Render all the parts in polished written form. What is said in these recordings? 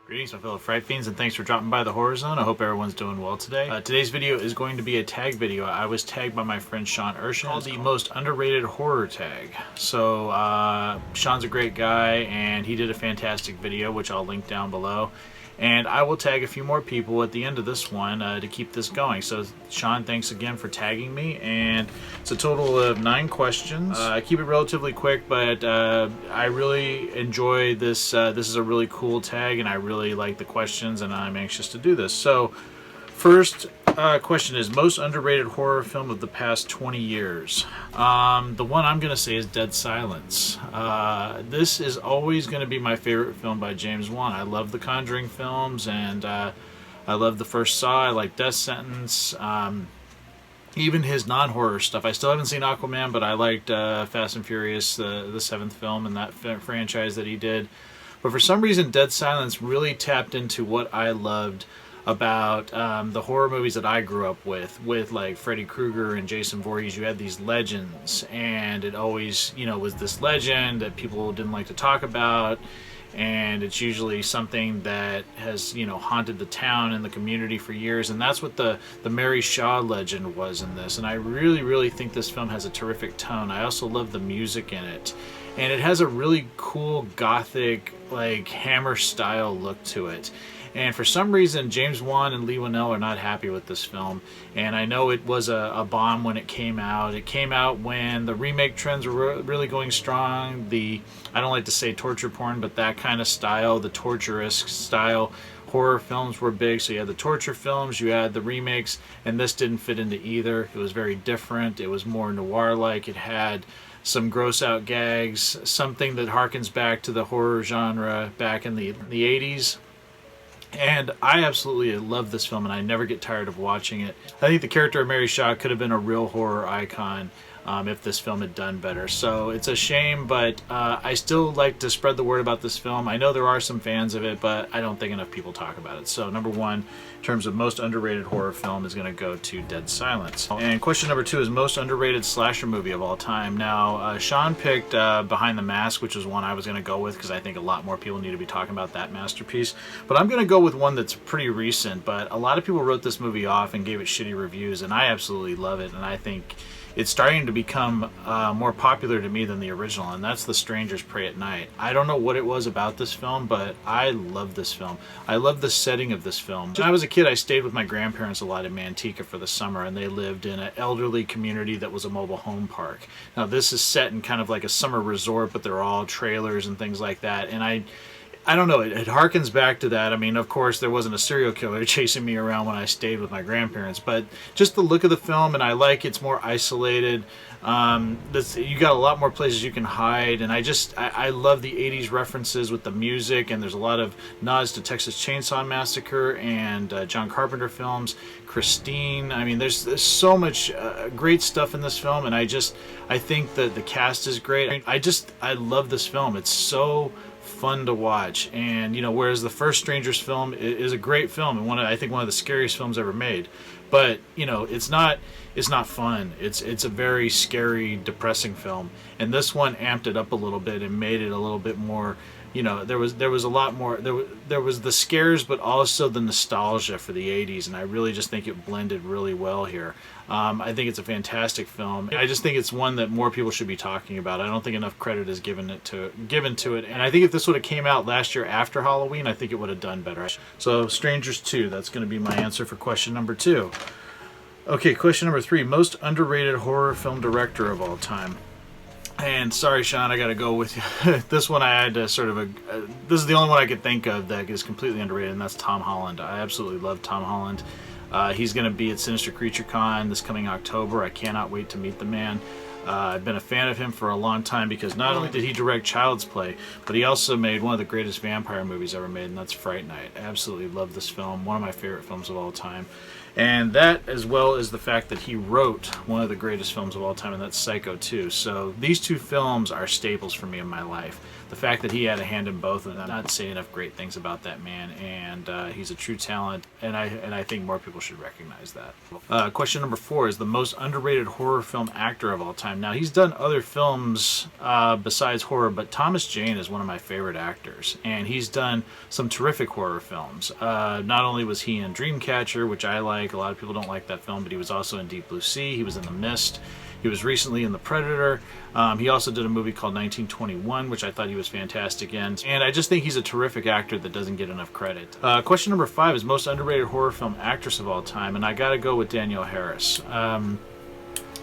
Greetings, my fellow Fright Fiends, and thanks for dropping by the Horror Zone. I hope everyone's doing well today. Today's video is going to be a tag video. I was tagged by my friend Sean Erschen, called the most underrated horror tag. So, Sean's a great guy, and he did a fantastic video, which I'll link down below. And I will tag a few more people at the end of this one to keep this going. So, Sean, thanks again for tagging me. And it's a total of 9 questions. I keep it relatively quick, but I really enjoy this. This is a really cool tag, and I really like the questions, and I'm anxious to do this. So, first question is most underrated horror film of the past 20 years. The one I'm going to say is Dead Silence. This is always going to be my favorite film by James Wan. I love the Conjuring films, and I love the first Saw. I like Death Sentence. Even his non-horror stuff. I still haven't seen Aquaman, but I liked Fast and Furious, the 7th film in that franchise that he did. But for some reason, Dead Silence really tapped into what I loved about the horror movies that I grew up with like Freddy Krueger and Jason Voorhees. You had these legends, and it always, was this legend that people didn't like to talk about, and it's usually something that has, haunted the town and the community for years, and that's what the Mary Shaw legend was in this. And I really, really think this film has a terrific tone. I also love the music in it, and it has a really cool gothic, like Hammer style look to it. And for some reason, James Wan and Leigh Whannell are not happy with this film. And I know it was a bomb when it came out. It came out when the remake trends were really going strong. I don't like to say torture porn, but that kind of style, the torture-esque style horror films were big. So you had the torture films, you had the remakes, and this didn't fit into either. It was very different. It was more noir-like. It had some gross-out gags, something that harkens back to the horror genre back in the 80s. And I absolutely love this film, and I never get tired of watching it. I think the character of Mary Shaw could have been a real horror icon if this film had done better. So it's a shame, but I still like to spread the word about this film. I know there are some fans of it, but I don't think enough people talk about it. So number 1, in terms of most underrated horror film, is going to go to Dead Silence. And question number 2 is most underrated slasher movie of all time. Now, Sean picked Behind the Mask, which was one I was going to go with because I think a lot more people need to be talking about that masterpiece. But I'm going to go with one that's pretty recent, but a lot of people wrote this movie off and gave it shitty reviews, and I absolutely love it, and I think it's starting to become more popular to me than the original, and that's The Strangers Pray at Night. I don't know what it was about this film, but I love this film. I love the setting of this film. When I was a kid, I stayed with my grandparents a lot in Manteca for the summer, and they lived in an elderly community that was a mobile home park. Now, this is set in kind of like a summer resort, but they're all trailers and things like that, and I don't know, it harkens back to that. I mean, of course, there wasn't a serial killer chasing me around when I stayed with my grandparents, but just the look of the film, and I like it's more isolated. You got a lot more places you can hide, and I love the 80s references with the music, and there's a lot of nods to Texas Chainsaw Massacre and John Carpenter films, Christine. I mean, there's so much great stuff in this film, and I think that the cast is great. I love this film. It's so fun to watch, and whereas the first Strangers film is a great film and I think one of the scariest films ever made, but it's not fun. It's a very scary, depressing film, and this one amped it up a little bit and made it a little bit more. There was a lot more. There was the scares, but also the nostalgia for the 80s, and I really just think it blended really well here. I think it's a fantastic film. I just think it's one that more people should be talking about. I don't think enough credit is given to it, and I think if this would have came out last year after Halloween, I think it would have done better. So Strangers 2, that's going to be my answer for question number 2. Okay, question number 3, most underrated horror film director of all time. And sorry, Sean, I got to go with you. This one I had to sort of this is the only one I could think of that is completely underrated, and that's Tom Holland. I absolutely love Tom Holland. He's going to be at Sinister Creature Con this coming October. I cannot wait to meet the man. I've been a fan of him for a long time because not only did he direct Child's Play, but he also made one of the greatest vampire movies ever made, and that's Fright Night. I absolutely love this film, one of my favorite films of all time. And that, as well as the fact that he wrote one of the greatest films of all time, and that's Psycho 2. So these 2 films are staples for me in my life. the fact that he had a hand in both of them, not say enough great things about that man, and he's a true talent, and I think more people should recognize that. Question number 4 is the most underrated horror film actor of all time. Now, he's done other films besides horror, but Thomas Jane is one of my favorite actors, and he's done some terrific horror films. Not only was he in Dreamcatcher, which I like, a lot of people don't like that film, but he was also in Deep Blue Sea, he was in The Mist, he was recently in The Predator. He also did a movie called 1921, which I thought he was fantastic in. And I just think he's a terrific actor that doesn't get enough credit. Question number 5 is most underrated horror film actress of all time, and I gotta go with Danielle Harris.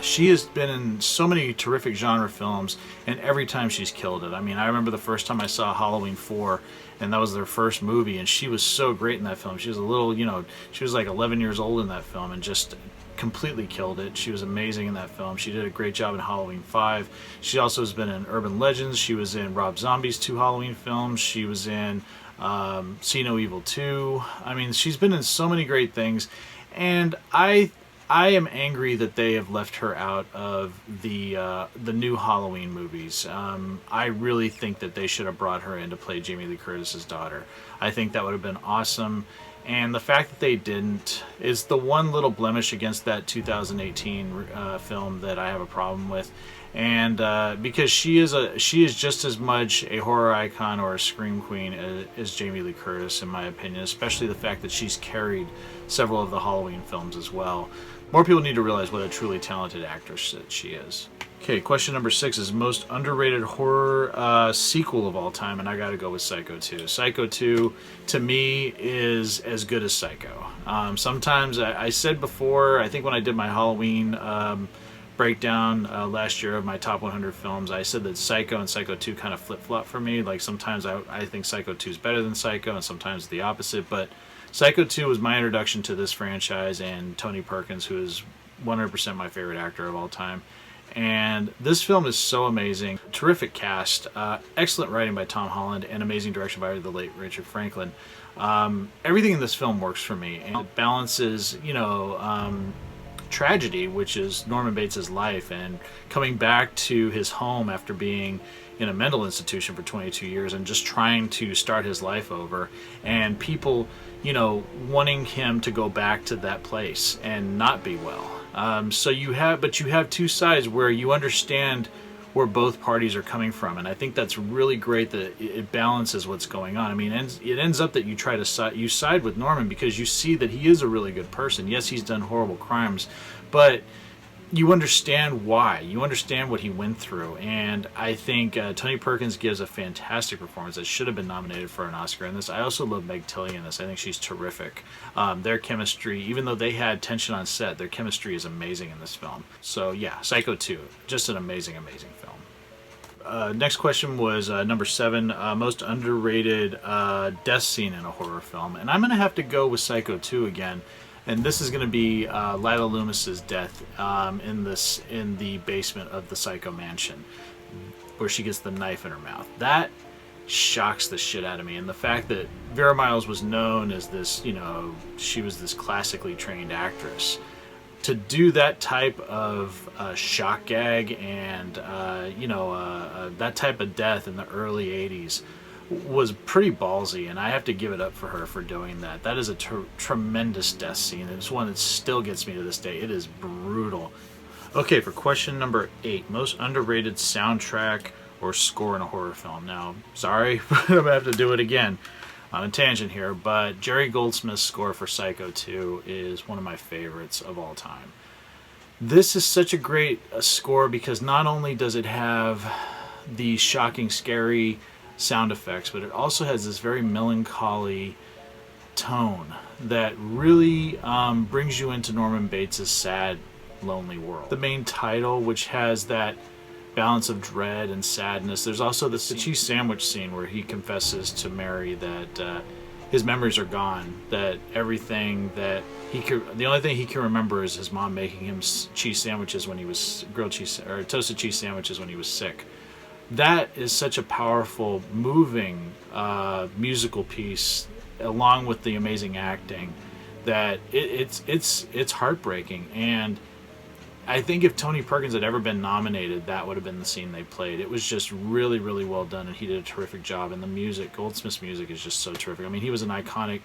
She has been in so many terrific genre films, and every time she's killed it. I mean, I remember the first time I saw Halloween 4, and that was their first movie, and she was so great in that film. She was a little, she was like 11 years old in that film, and just completely killed it. She was amazing in that film. She did a great job in Halloween 5. She also has been in Urban Legends. She was in Rob Zombie's 2 Halloween films. She was in See No Evil 2. I mean, she's been in so many great things, and I am angry that they have left her out of the new Halloween movies. I really think that they should have brought her in to play Jamie Lee Curtis's daughter. I think that would have been awesome. And the fact that they didn't is the one little blemish against that 2018 film that I have a problem with. And because she is just as much a horror icon or a scream queen as Jamie Lee Curtis, in my opinion, especially the fact that she's carried several of the Halloween films as well. More people need to realize what a truly talented actress that she is. Okay, question number 6 is most underrated horror sequel of all time, and I gotta go with Psycho 2. Psycho 2, to me, is as good as Psycho. Sometimes, I said before, I think when I did my Halloween breakdown last year of my top 100 films, I said that Psycho and Psycho 2 kind of flip-flop for me. Like, sometimes I think Psycho 2 is better than Psycho, and sometimes the opposite, but Psycho 2 was my introduction to this franchise, and Tony Perkins, who is 100% my favorite actor of all time. And this film is so amazing. Terrific cast, excellent writing by Tom Holland, and amazing direction by the late Richard Franklin. Everything in this film works for me, and it balances, tragedy, which is Norman Bates' life, and coming back to his home after being in a mental institution for 22 years and just trying to start his life over, and people, wanting him to go back to that place and not be well. So you have two sides where you understand where both parties are coming from, and I think that's really great that it balances what's going on. I mean, it ends up that you side with Norman because you see that he is a really good person. Yes, he's done horrible crimes, but you understand why. You understand what he went through, and I think Tony Perkins gives a fantastic performance that should have been nominated for an Oscar in this. I also love Meg Tilly in this. I think she's terrific. Their chemistry, even though they had tension on set, their chemistry is amazing in this film. So yeah, Psycho 2, just an amazing, amazing film. Next question was number 7, most underrated death scene in a horror film, and I'm going to have to go with Psycho 2 again. And this is going to be Lila Loomis's death in the basement of the Psycho mansion, where she gets the knife in her mouth. That shocks the shit out of me. And the fact that Vera Miles was known as this, she was this classically trained actress. To do that type of shock gag and, that type of death in the early 80s was pretty ballsy, and I have to give it up for her for doing that. That is a tremendous death scene. It's one that still gets me to this day. It is brutal. Okay, for question number 8, most underrated soundtrack or score in a horror film. Now, sorry, but I'm going to have to do it again on a tangent here, but Jerry Goldsmith's score for Psycho 2 is one of my favorites of all time. This is such a great score because not only does it have the shocking, scary sound effects, but it also has this very melancholy tone that really brings you into Norman Bates' sad, lonely world. The main title, which has that balance of dread and sadness. There's also the cheese sandwich scene where he confesses to Mary that his memories are gone, that everything that the only thing he can remember is his mom making him cheese sandwiches when he was toasted cheese sandwiches when he was sick. That is such a powerful, moving musical piece, along with the amazing acting, that it's heartbreaking. And I think if Tony Perkins had ever been nominated, that would have been the scene they played. It was just really, really well done, and he did a terrific job. And the music, Goldsmith's music, is just so terrific. I mean, he was an iconic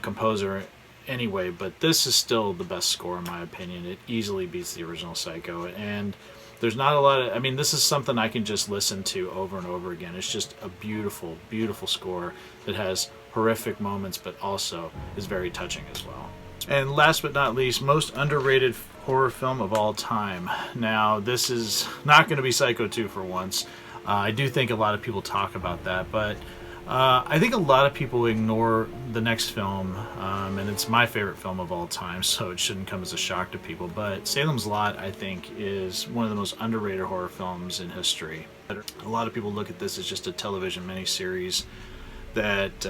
composer anyway, but this is still the best score in my opinion. It easily beats the original Psycho, and there's not a lot of, I mean, this is something I can just listen to over and over again. It's just a beautiful, beautiful score that has horrific moments, but also is very touching as well. And last but not least, most underrated horror film of all time. Now, this is not going to be Psycho 2 for once. I do think a lot of people talk about that, but I think a lot of people ignore the next film, and it's my favorite film of all time, so it shouldn't come as a shock to people. But Salem's Lot, I think, is one of the most underrated horror films in history. A lot of people look at this as just a television miniseries that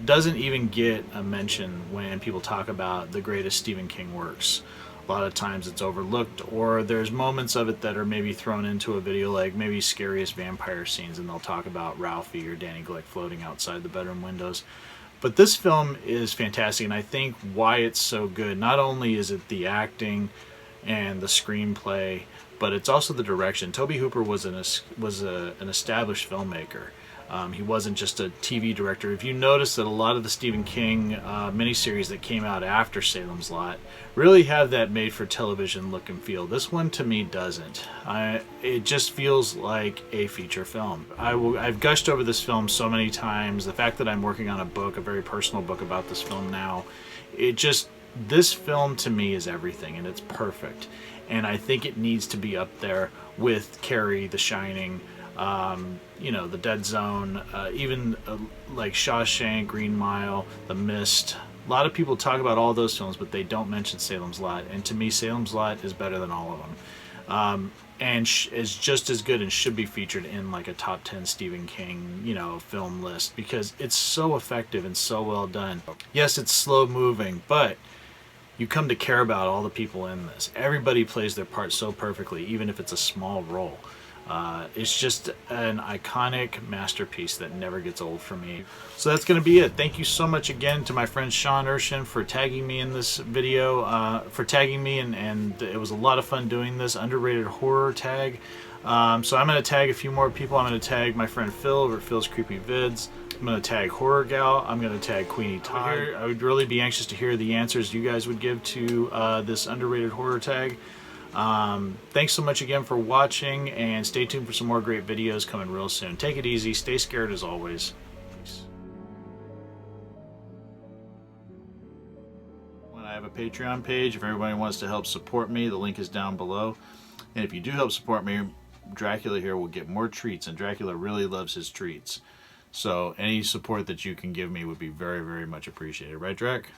doesn't even get a mention when people talk about the greatest Stephen King works. A lot of times it's overlooked, or there's moments of it that are maybe thrown into a video, like maybe scariest vampire scenes, and they'll talk about Ralphie or Danny Glick floating outside the bedroom windows. But this film is fantastic, and I think why it's so good, not only is it the acting and the screenplay, but it's also the direction. Tobe Hooper was an established filmmaker. He wasn't just a TV director. If you notice that a lot of the Stephen King miniseries that came out after Salem's Lot really have that made-for-television look and feel. This one, to me, doesn't. It just feels like a feature film. I've gushed over this film so many times. The fact that I'm working on a book, a very personal book about this film now, this film to me is everything, and it's perfect. And I think it needs to be up there with Carrie, The Shining, The Dead Zone, even like Shawshank, Green Mile, The Mist. A lot of people talk about all those films, but they don't mention Salem's Lot. And to me, Salem's Lot is better than all of them. And is just as good and should be featured in like a top 10 Stephen King, film list, because it's so effective and so well done. Yes, it's slow moving, but you come to care about all the people in this. Everybody plays their part so perfectly, even if it's a small role. It's just an iconic masterpiece that never gets old for me. So that's going to be it. Thank you so much again to my friend Sean Erschen for tagging me in this video, and it was a lot of fun doing this underrated horror tag. So I'm going to tag a few more people. I'm going to tag my friend Phil over at Phil's Creepy Vids. I'm going to tag Horror Gal. I'm going to tag Queenie Todd. I would really be anxious to hear the answers you guys would give to this underrated horror tag. Thanks so much again for watching, and stay tuned for some more great videos coming real soon. Take it easy. Stay scared as always. Peace. I have a Patreon page. If everybody wants to help support me, the link is down below. And if you do help support me, Dracula here will get more treats, and Dracula really loves his treats. So any support that you can give me would be very, very much appreciated. Right, Drac?